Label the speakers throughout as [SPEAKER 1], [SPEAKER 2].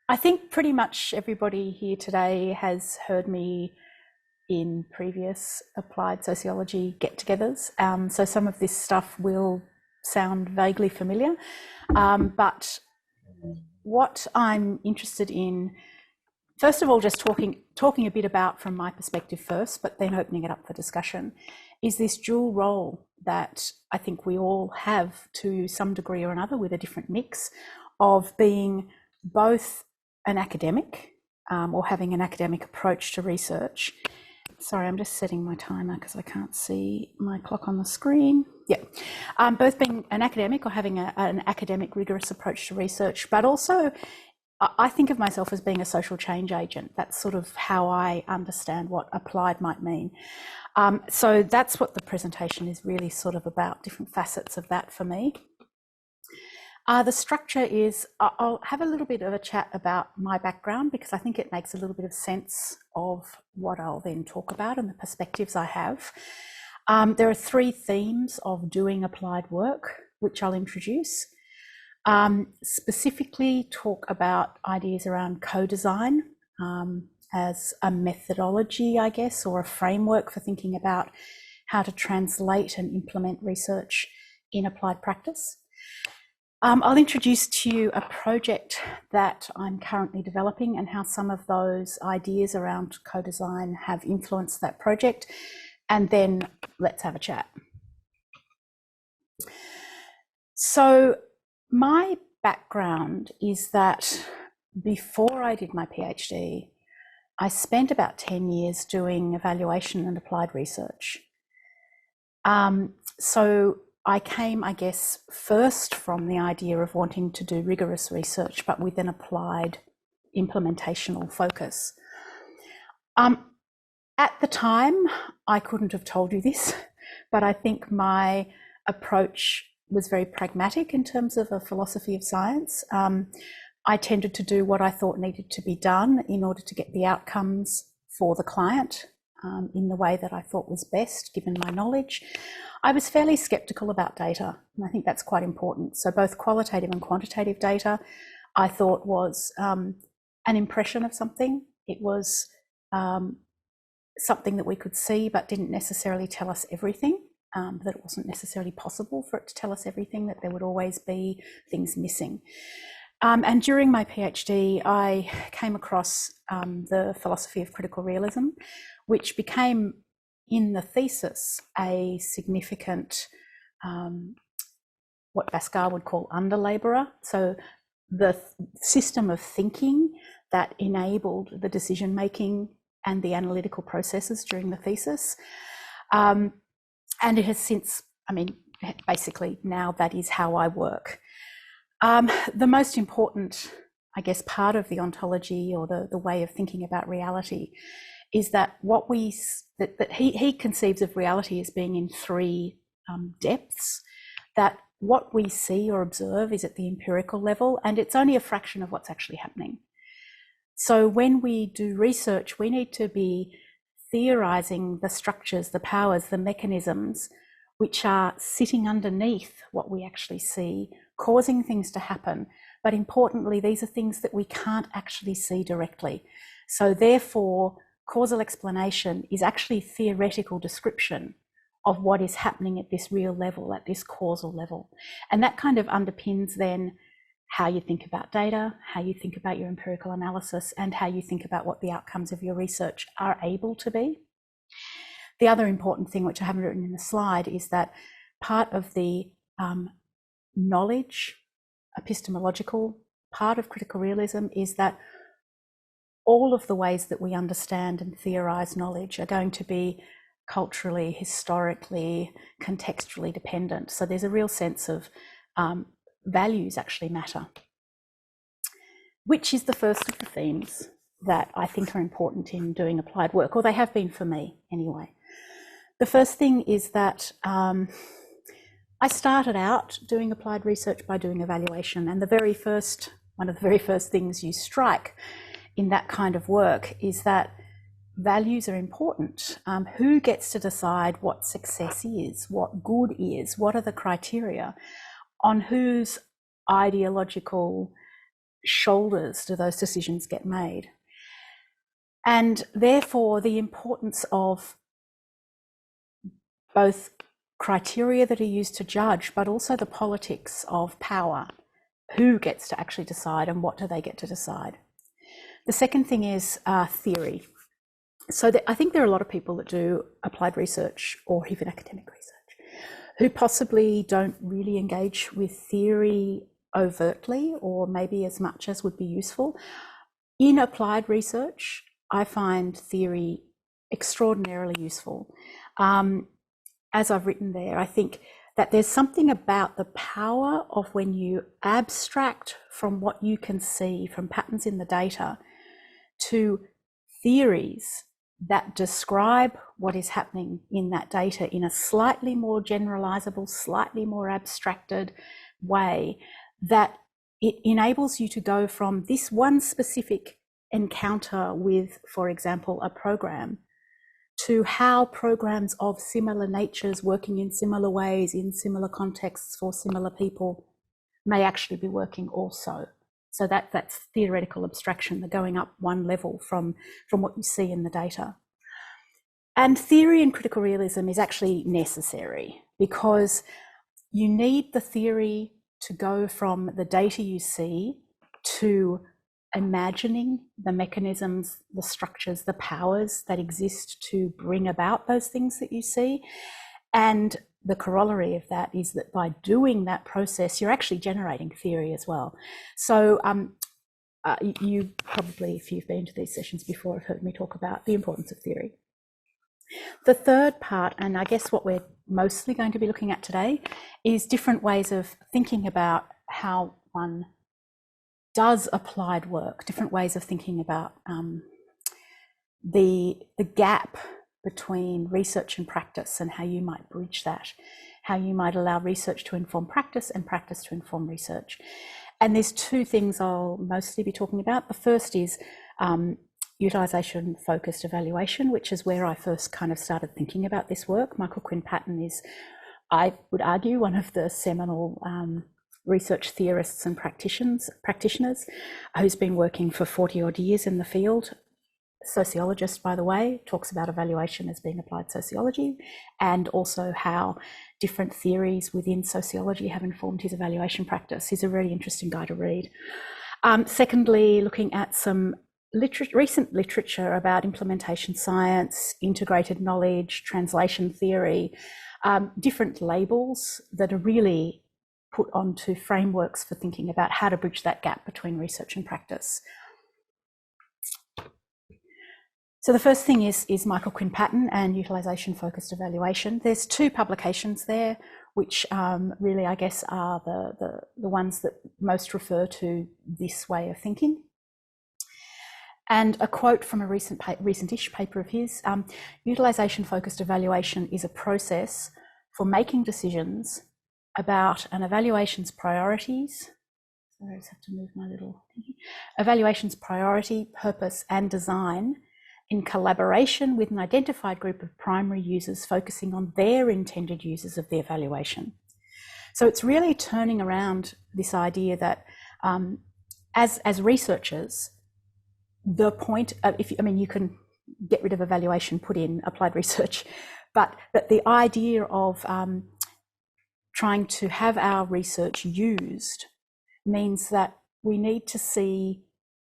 [SPEAKER 1] I think pretty much everybody here today has heard me in previous applied sociology get-togethers. So some of this stuff will sound vaguely familiar, but what I'm interested in, first of all, just talking a bit about from my perspective first, but then opening it up for discussion, is this dual role that I think we all have to some degree or another, with a different mix of being both an academic or having an academic approach to research. Sorry, I'm just setting my timer because I can't see my clock on the screen. Yeah, both being an academic or having an academic rigorous approach to research, but also I think of myself as being a social change agent. That's sort of how I understand what applied might mean. So that's what the presentation is really sort of about, different facets of that for me. The structure is, I'll have a little bit of a chat about my background because I think it makes a little bit of sense of what I'll then talk about and the perspectives I have. There are three themes of doing applied work, which I'll introduce. Specifically talk about ideas around co-design as a methodology, I guess, or a framework for thinking about how to translate and implement research in applied practice. I'll introduce to you a project that I'm currently developing and how some of those ideas around co-design have influenced that project, and then let's have a chat. So my background is that before I did my PhD, I spent about 10 years doing evaluation and applied research. So I came, I guess, first from the idea of wanting to do rigorous research, but with an applied implementational focus. At the time, I couldn't have told you this, but I think my approach was very pragmatic in terms of a philosophy of science. I tended to do what I thought needed to be done in order to get the outcomes for the client in the way that I thought was best, given my knowledge. I was fairly skeptical about data, and I think that's quite important. So both qualitative and quantitative data, I thought was an impression of something. It was something that we could see, but didn't necessarily tell us everything, that it wasn't necessarily possible for it to tell us everything, that there would always be things missing. And during my PhD, I came across the philosophy of critical realism, which became, in the thesis, a significant, what Pascal would call underlaborer. So the system of thinking that enabled the decision-making and the analytical processes during the thesis. And it has since, basically now that is how I work. The most important, I guess, part of the ontology or the way of thinking about reality is that he conceives of reality as being in three depths, that what we see or observe is at the empirical level, and it's only a fraction of what's actually happening. So when we do research, we need to be theorizing the structures, the powers, the mechanisms which are sitting underneath what we actually see, causing things to happen. But importantly, these are things that we can't actually see directly. So therefore, causal explanation is actually theoretical description of what is happening at this real level, at this causal level. And that kind of underpins then how you think about data, how you think about your empirical analysis, and how you think about what the outcomes of your research are able to be. The other important thing, which I haven't written in the slide, is that part of the knowledge, epistemological part of critical realism is that all of the ways that we understand and theorize knowledge are going to be culturally, historically, contextually dependent. So there's a real sense of values actually matter, which is the first of the themes that I think are important in doing applied work, or they have been for me anyway. The first thing is that I started out doing applied research by doing evaluation, and one of the very first things you strike in that kind of work is that values are important. Who gets to decide what success is, what good is, what are the criteria, on whose ideological shoulders do those decisions get made? And therefore, the importance of both criteria that are used to judge, but also the politics of power. Who gets to actually decide and what do they get to decide? The second thing is theory. So I think there are a lot of people that do applied research or even academic research who possibly don't really engage with theory overtly or maybe as much as would be useful. In applied research, I find theory extraordinarily useful. As I've written there, I think that there's something about the power of when you abstract from what you can see from patterns in the data to theories that describe what is happening in that data in a slightly more generalizable, slightly more abstracted way, that it enables you to go from this one specific encounter with, for example, a program, to how programs of similar natures working in similar ways, in similar contexts for similar people may actually be working also. So that's theoretical abstraction, the going up one level from what you see in the data. And theory in critical realism is actually necessary because you need the theory to go from the data you see to imagining the mechanisms, the structures, the powers that exist to bring about those things that you see. And the corollary of that is that by doing that process, you're actually generating theory as well. So you probably, if you've been to these sessions before, have heard me talk about the importance of theory. The third part, and I guess what we're mostly going to be looking at today, is different ways of thinking about how one does applied work, different ways of thinking about the gap between research and practice and how you might bridge that, how you might allow research to inform practice and practice to inform research. And there's two things I'll mostly be talking about. The first is utilization focused evaluation, which is where I first kind of started thinking about this work. Michael Quinn Patton is, I would argue, one of the seminal research theorists and practitioners who's been working for 40 odd years in the field. Sociologist, by the way, talks about evaluation as being applied sociology, and also how different theories within sociology have informed his evaluation practice. He's a really interesting guy to read. Secondly, looking at some recent literature about implementation science, integrated knowledge, translation theory, different labels that are really put onto frameworks for thinking about how to bridge that gap between research and practice. So the first thing is Michael Quinn Patton and utilization focused evaluation. There's two publications there, which really, I guess, are the ones that most refer to this way of thinking. And a quote from a recent-ish paper of his, utilization focused evaluation is a process for making decisions about an evaluation's priorities. Sorry, I just have to move my little thing. Evaluation's priority, purpose, and design in collaboration with an identified group of primary users focusing on their intended users of the evaluation. So it's really turning around this idea that as researchers, the point of, you can get rid of evaluation, put in applied research, but that the idea of trying to have our research used means that we need to see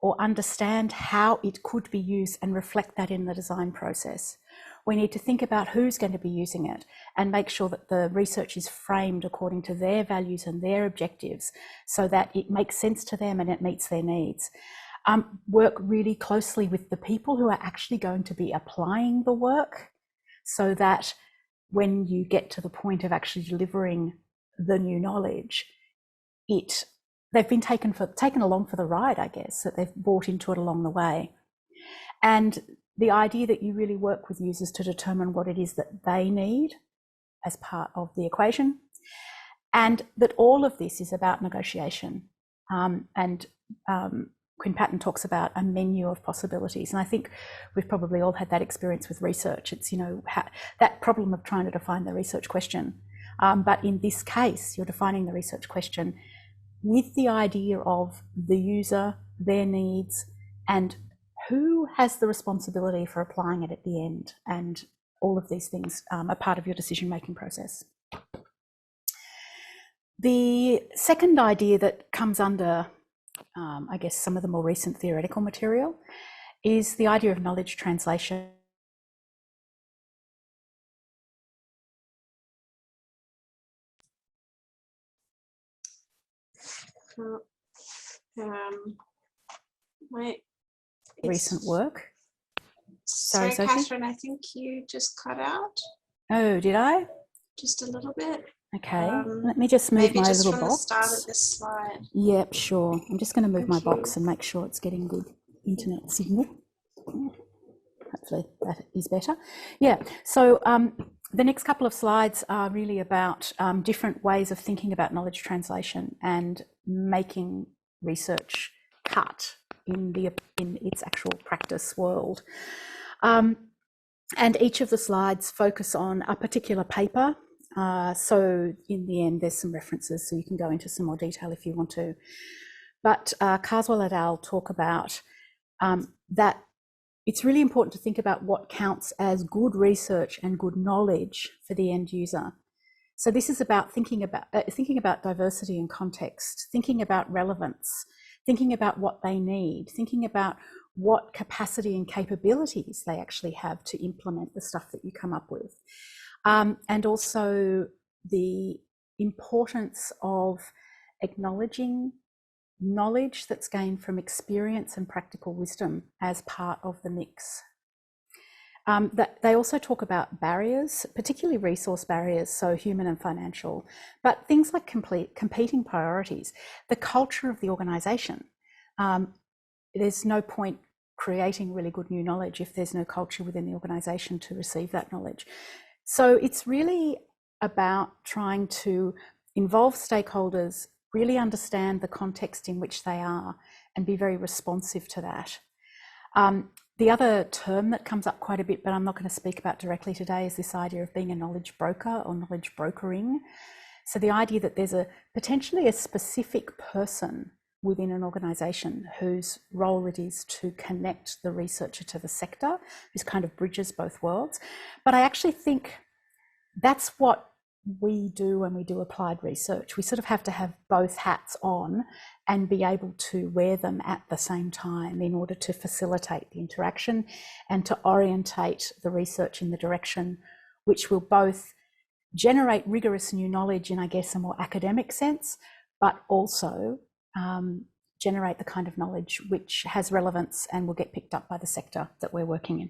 [SPEAKER 1] or understand how it could be used and reflect that in the design process. We need to think about who's going to be using it and make sure that the research is framed according to their values and their objectives so that it makes sense to them and it meets their needs. Work really closely with the people who are actually going to be applying the work so that when you get to the point of actually delivering the new knowledge, they've been taken along for the ride, I guess, that they've bought into it along the way. And the idea that you really work with users to determine what it is that they need as part of the equation, and that all of this is about negotiation. Quinn Patton talks about a menu of possibilities. And I think we've probably all had that experience with research. It's, that problem of trying to define the research question. But in this case, you're defining the research question with the idea of the user, their needs, and who has the responsibility for applying it at the end. And all of these things are part of your decision-making process. The second idea that comes under, I guess, some of the more recent theoretical material is the idea of knowledge translation. Recent work.
[SPEAKER 2] Sorry,
[SPEAKER 1] Sophie?
[SPEAKER 2] Catherine, I think you just cut out.
[SPEAKER 1] Oh, did I?
[SPEAKER 2] Just a little bit.
[SPEAKER 1] Okay, let me just move my little box. Maybe just from
[SPEAKER 2] the start of this slide.
[SPEAKER 1] Yep, sure. I'm just going to move my box and make sure it's getting good internet signal. Hopefully that is better. Yeah, so the next couple of slides are really about different ways of thinking about knowledge translation and making research cut in its actual practice world. And each of the slides focus on a particular paper. So in the end, there's some references, so you can go into some more detail if you want to. But Carswell et al. Talk about that it's really important to think about what counts as good research and good knowledge for the end user. So this is about thinking about diversity and context, thinking about relevance, thinking about what they need, thinking about what capacity and capabilities they actually have to implement the stuff that you come up with. And also the importance of acknowledging knowledge that's gained from experience and practical wisdom as part of the mix. That they also talk about barriers, particularly resource barriers, so human and financial, but things like competing priorities, the culture of the organisation. There's no point creating really good new knowledge if there's no culture within the organisation to receive that knowledge. So it's really about trying to involve stakeholders, really understand the context in which they are, and be very responsive to that. The other term that comes up quite a bit, but I'm not going to speak about directly today, is this idea of being a knowledge broker or knowledge brokering. So the idea that there's potentially a specific person within an organisation whose role it is to connect the researcher to the sector, who kind of bridges both worlds. But I actually think that's what we do when we do applied research. We sort of have to have both hats on and be able to wear them at the same time in order to facilitate the interaction and to orientate the research in the direction which will both generate rigorous new knowledge in, I guess, a more academic sense, but also generate the kind of knowledge which has relevance and will get picked up by the sector that we're working in.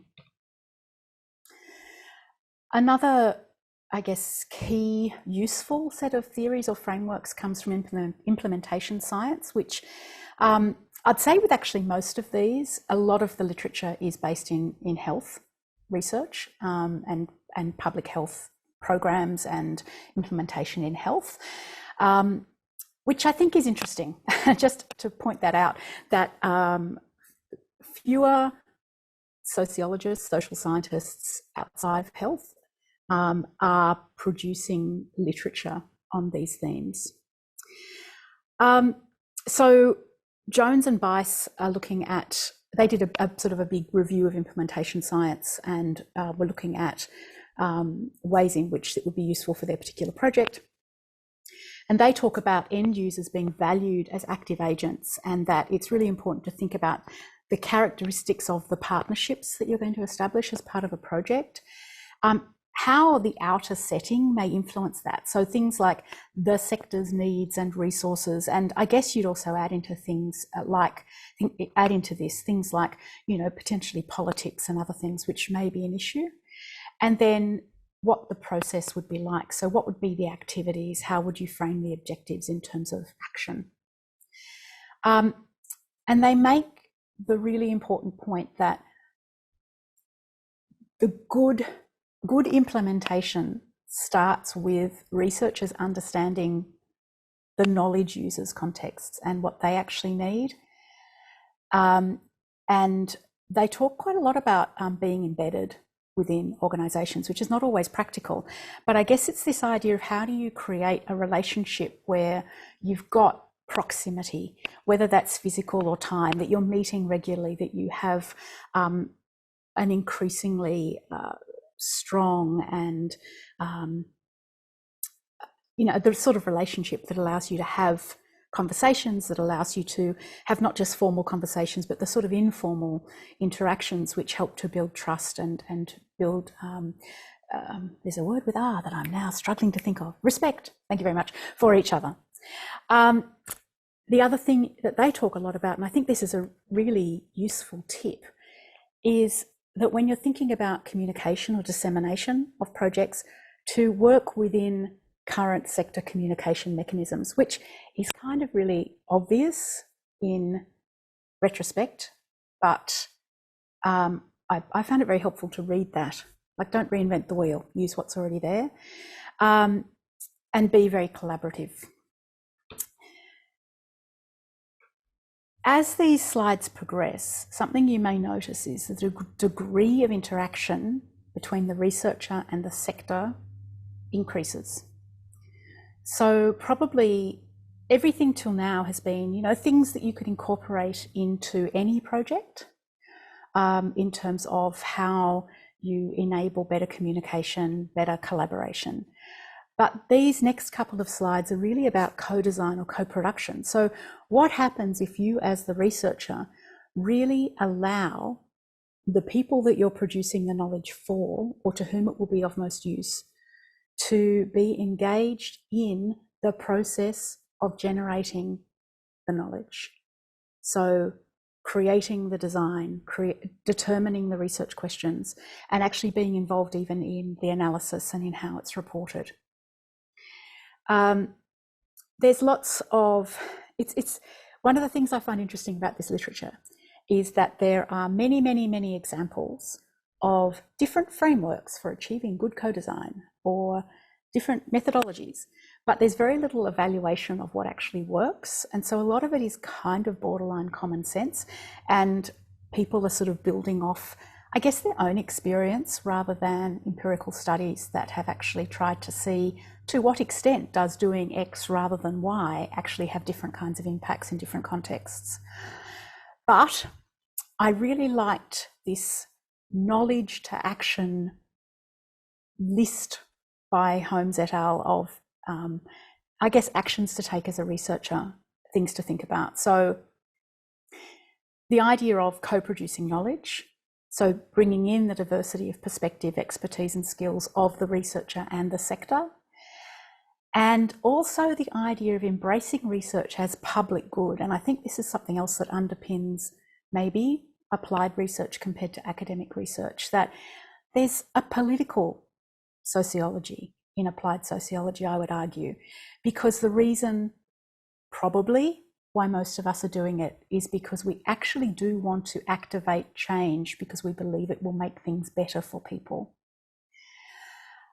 [SPEAKER 1] Another, I guess, key useful set of theories or frameworks comes from implementation science, which I'd say with actually most of these, a lot of the literature is based in health research and public health programs and implementation in health. Which I think is interesting, just to point that out, that fewer sociologists, social scientists outside of health are producing literature on these themes. So Jones and Bice are looking at, they did a sort of a big review of implementation science, and were looking at ways in which it would be useful for their particular project. And they talk about end users being valued as active agents, and that it's really important to think about the characteristics of the partnerships that you're going to establish as part of a project, how the outer setting may influence that. So things like the sector's needs and resources, and I guess you'd also add into things things like, you know, potentially politics and other things which may be an issue. And then what the process would be like. So what would be the activities? How would you frame the objectives in terms of action? And they make the really important point that the good implementation starts with researchers understanding the knowledge users' contexts and what they actually need. And they talk quite a lot about being embedded within organisations, which is not always practical. But I guess it's this idea of how do you create a relationship where you've got proximity, whether that's physical or time, that you're meeting regularly, that you have an increasingly strong and the sort of relationship that allows you to have conversations, that allows you to have not just formal conversations, but the sort of informal interactions which help to build trust and build, there's a word with R that I'm now struggling to think of, respect, thank you very much, for each other. The other thing that they talk a lot about, and I think this is a really useful tip, is that when you're thinking about communication or dissemination of projects, to work within current sector communication mechanisms, which is kind of really obvious in retrospect, but I found it very helpful to read that. Like, don't reinvent the wheel, use what's already there, and be very collaborative. As these slides progress, something you may notice is the degree of interaction between the researcher and the sector increases. So probably everything till now has been, things that you could incorporate into any project in terms of how you enable better communication, better collaboration. But these next couple of slides are really about co-design or co-production. So what happens if you, as the researcher, really allow the people that you're producing the knowledge for, or to whom it will be of most use, to be engaged in the process of generating the knowledge? So creating the design, determining the research questions, and actually being involved even in the analysis and in how it's reported. There's lots of, it's one of the things I find interesting about this literature is that there are many, many, many examples of different frameworks for achieving good co-design or different methodologies, but there's very little evaluation of what actually works. And so a lot of it is kind of borderline common sense, and people are sort of building off, I guess, their own experience rather than empirical studies that have actually tried to see to what extent does doing X rather than Y actually have different kinds of impacts in different contexts. But I really liked this knowledge to action list by Holmes et al. Of, I guess, actions to take as a researcher, things to think about. So the idea of co-producing knowledge, so bringing in the diversity of perspective, expertise and skills of the researcher and the sector, and also the idea of embracing research as public good. And I think this is something else that underpins maybe applied research compared to academic research, that there's a political sociology in applied sociology, I would argue, because the reason probably why most of us are doing it is because we actually do want to activate change because we believe it will make things better for people.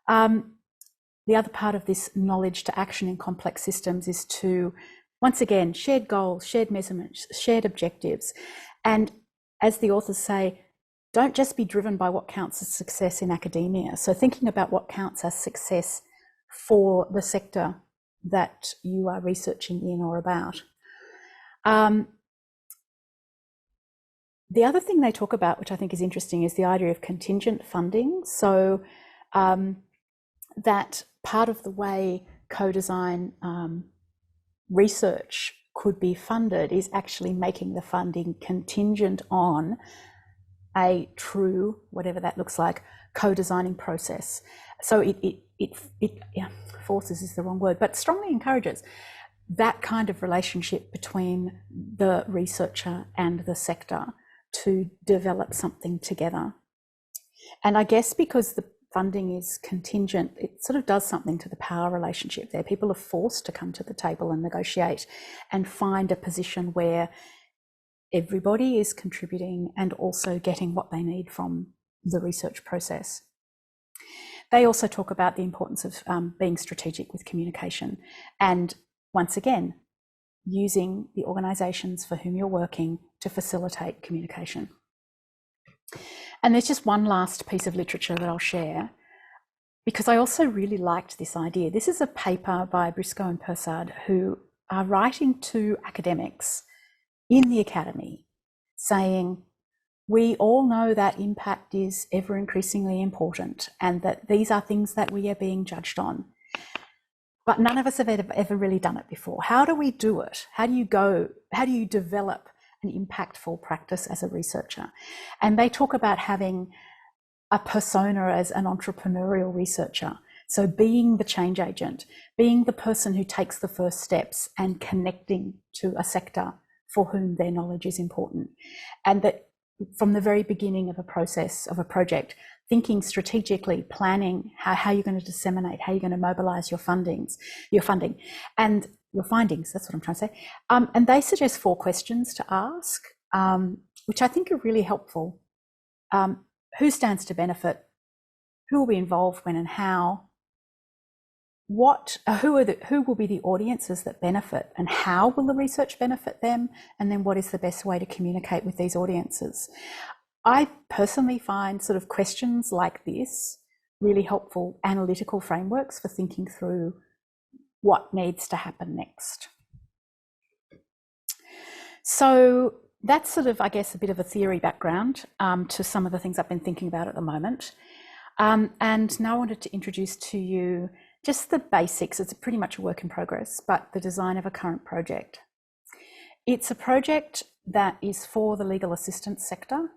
[SPEAKER 1] The other part of this knowledge to action in complex systems is to, once again, shared goals, shared measurements, shared objectives. And as the authors say, don't just be driven by what counts as success in academia. So thinking about what counts as success for the sector that you are researching in or about. The other thing they talk about, which I think is interesting, is the idea of contingent funding. So that part of the way co-design research could be funded is actually making the funding contingent on a true, whatever that looks like, co-designing process. So it forces is the wrong word, but strongly encourages that kind of relationship between the researcher and the sector to develop something together. And I guess because the funding is contingent, it sort of does something to the power relationship there. People are forced to come to the table and negotiate and find a position where everybody is contributing and also getting what they need from the research process. They also talk about the importance of being strategic with communication, and once again, using the organisations for whom you're working to facilitate communication. And there's just one last piece of literature that I'll share, because I also really liked this idea. This is a paper by Briscoe and Persad, who are writing to academics in the academy saying, we all know that impact is ever increasingly important and that these are things that we are being judged on. But none of us have ever really done it before. How do we do it? How do you develop an impactful practice as a researcher? And they talk about having a persona as an entrepreneurial researcher. So being the change agent, being the person who takes the first steps and connecting to a sector for whom their knowledge is important. And that from the very beginning of a process, of a project, thinking strategically, planning how you're going to disseminate, how you're going to mobilize your funding, and your findings, that's what I'm trying to say. And they suggest 4 questions to ask, which I think are really helpful. Who stands to benefit? Who will be involved when and how? Who will be the audiences that benefit, and how will the research benefit them? And then what is the best way to communicate with these audiences? I personally find sort of questions like this really helpful analytical frameworks for thinking through what needs to happen next. So that's sort of, I guess, a bit of a theory background to some of the things I've been thinking about at the moment. And now I wanted to introduce to you just the basics. It's pretty much a work in progress, but the design of a current project. It's a project that is for the legal assistance sector,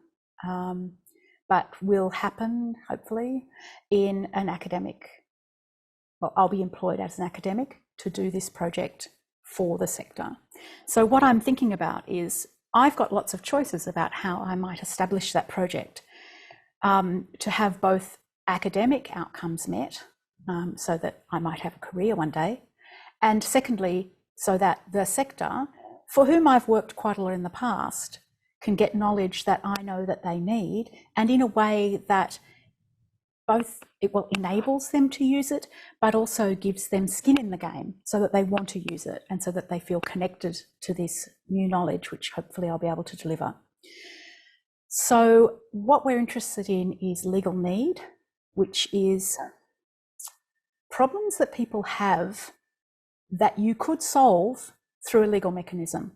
[SPEAKER 1] but will happen, hopefully, in an academic. Well, I'll be employed as an academic to do this project for the sector. So what I'm thinking about is I've got lots of choices about how I might establish that project to have both academic outcomes met, so that I might have a career one day, and secondly, so that the sector, for whom I've worked quite a lot in the past, can get knowledge that I know that they need, and in a way that both enables them to use it, but also gives them skin in the game so that they want to use it and so that they feel connected to this new knowledge, which hopefully I'll be able to deliver. So what we're interested in is legal need, which is problems that people have that you could solve through a legal mechanism,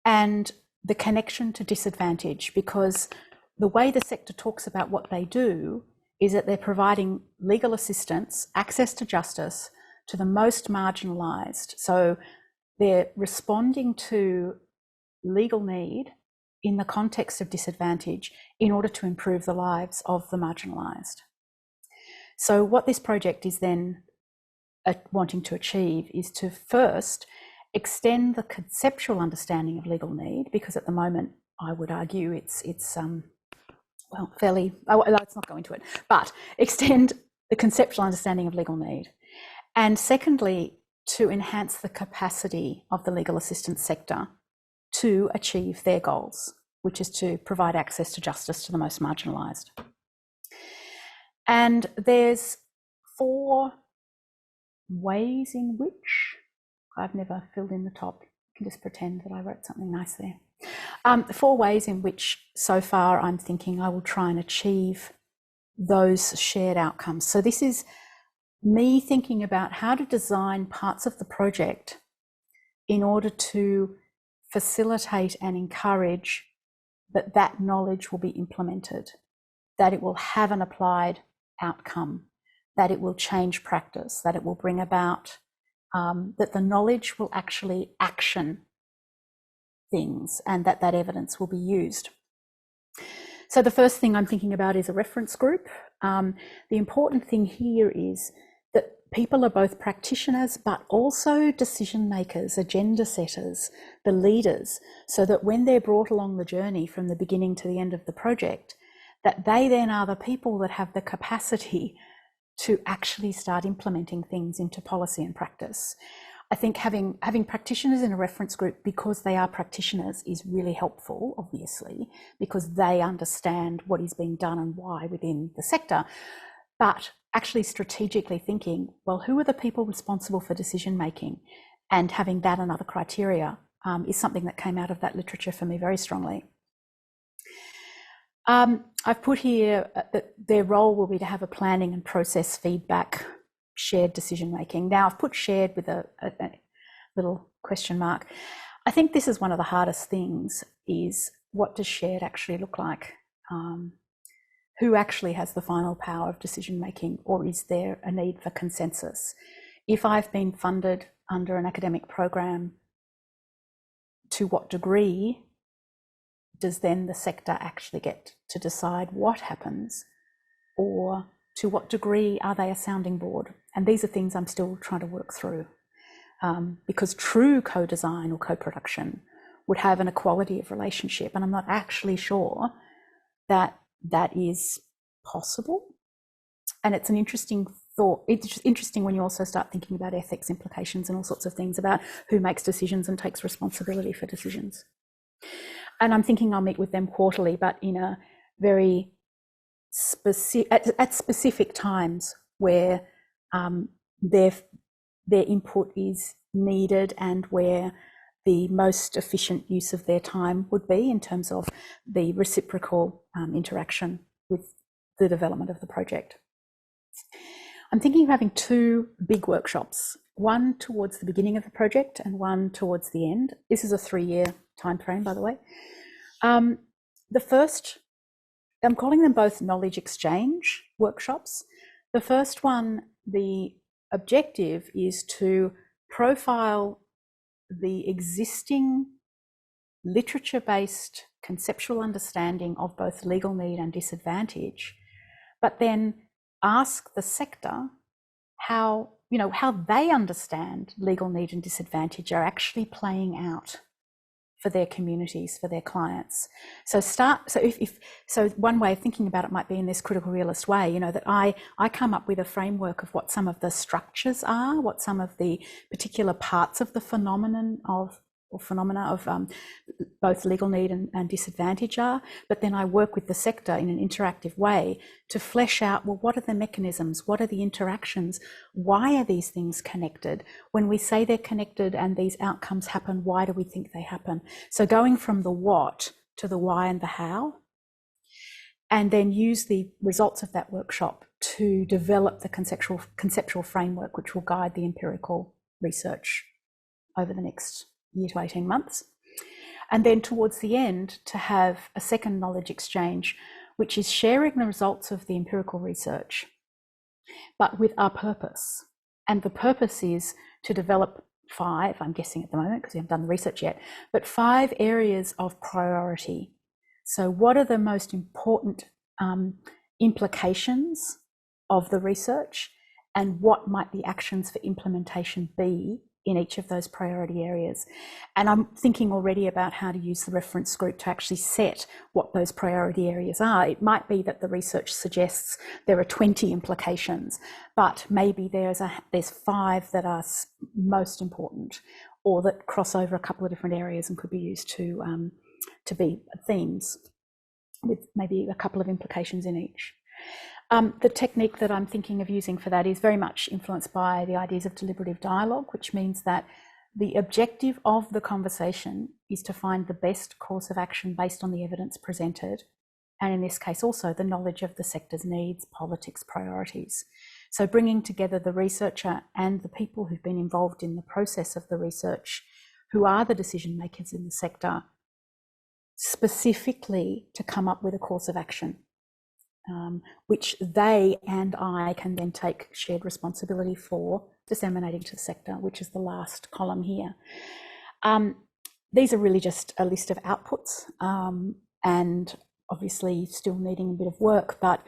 [SPEAKER 1] and the connection to disadvantage, because the way the sector talks about what they do is that they're providing legal assistance, access to justice to the most marginalised. So they're responding to legal need in the context of disadvantage in order to improve the lives of the marginalised. So what this project is then wanting to achieve is to first extend the conceptual understanding of legal need, because at the moment I would argue it's well, fairly, let's not go into it, but extend the conceptual understanding of legal need. And secondly, to enhance the capacity of the legal assistance sector to achieve their goals, which is to provide access to justice to the most marginalised. And there's 4 ways in which, I've never filled in the top, you can just pretend that I wrote something nice there. 4 ways in which so far I'm thinking I will try and achieve those shared outcomes. So this is me thinking about how to design parts of the project in order to facilitate and encourage that knowledge will be implemented, that it will have an applied outcome, that it will change practice, that it will bring about, that the knowledge will actually action things, and that evidence will be used. So the first thing I'm thinking about is a reference group. The important thing here is that people are both practitioners but also decision makers, agenda setters, the leaders, so that when they're brought along the journey from the beginning to the end of the project, that they then are the people that have the capacity to actually start implementing things into policy and practice. I think having practitioners in a reference group, because they are practitioners, is really helpful, obviously, because they understand what is being done and why within the sector. But actually strategically thinking, well, who are the people responsible for decision making? And having that and other criteria is something that came out of that literature for me very strongly. I've put here that their role will be to have a planning and process feedback, shared decision making. Now I've put shared with little question mark. I think this is one of the hardest things, is what does shared actually look like? Who actually has the final power of decision making, or is there a need for consensus? If I've been funded under an academic program, to what degree does then the sector actually get to decide what happens, or to what degree are they a sounding board? And these are things I'm still trying to work through, because true co-design or co-production would have an equality of relationship, and I'm not actually sure that that is possible. And it's an interesting thought. It's just interesting when you also start thinking about ethics implications and all sorts of things about who makes decisions and takes responsibility for decisions. And I'm thinking I'll meet with them quarterly, but in a very specific, at specific times where their input is needed and where the most efficient use of their time would be in terms of the reciprocal interaction with the development of the project. I'm thinking of having 2 big workshops, one towards the beginning of the project and one towards the end. This is a 3-year time frame, by the way. The first, I'm calling them both knowledge exchange workshops. The first one, the objective is to profile the existing literature-based conceptual understanding of both legal need and disadvantage, but then ask the sector how they understand legal need and disadvantage are actually playing out for their communities, for their clients. So one way of thinking about it might be in this critical realist way, that I come up with a framework of what some of the structures are, what some of the particular parts of the phenomena of both legal need and disadvantage are, but then I work with the sector in an interactive way to flesh out, well, what are the mechanisms? What are the interactions? Why are these things connected? When we say they're connected and these outcomes happen, why do we think they happen? So going from the what to the why and the how, and then use the results of that workshop to develop the conceptual framework which will guide the empirical research over the next year to 18 months. And then towards the end, to have a second knowledge exchange, which is sharing the results of the empirical research, but with a purpose. And the purpose is to develop 5, I'm guessing at the moment because we haven't done the research yet, but 5 areas of priority. So what are the most important implications of the research, and what might the actions for implementation be in each of those priority areas? And I'm thinking already about how to use the reference group to actually set what those priority areas are. It might be that the research suggests there are 20 implications, but maybe there's 5 that are most important, or that cross over a couple of different areas and could be used to be themes with maybe a couple of implications in each. The technique that I'm thinking of using for that is very much influenced by the ideas of deliberative dialogue, which means that the objective of the conversation is to find the best course of action based on the evidence presented, and in this case also the knowledge of the sector's needs, politics, priorities. So bringing together the researcher and the people who've been involved in the process of the research, who are the decision makers in the sector, specifically to come up with a course of action, which they and I can then take shared responsibility for disseminating to the sector, which is the last column here. These are really just a list of outputs, and obviously still needing a bit of work, but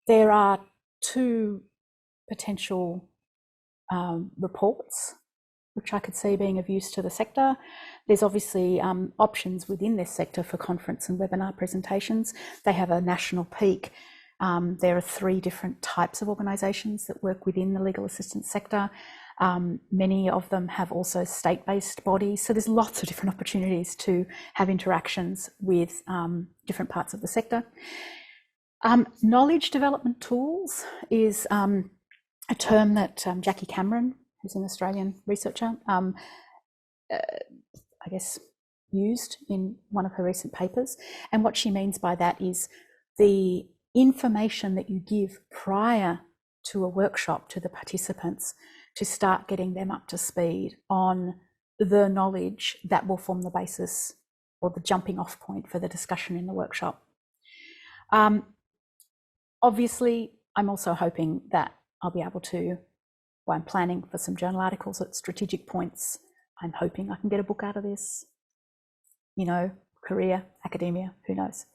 [SPEAKER 1] there are 2 potential reports which I could see being of use to the sector. There's obviously options within this sector for conference and webinar presentations. They have a national peak. There are 3 different types of organisations that work within the legal assistance sector. Many of them have also state-based bodies. So there's lots of different opportunities to have interactions with different parts of the sector. Knowledge development tools is a term that Jackie Cameron, who's an Australian researcher, I guess used in one of her recent papers. And what she means by that is the information that you give prior to a workshop to the participants to start getting them up to speed on the knowledge that will form the basis or the jumping off point for the discussion in the workshop. Obviously, I'm also hoping that I'll be able to, well, I'm planning for some journal articles at strategic points. I'm hoping I can get a book out of this, you know, career, academia, who knows.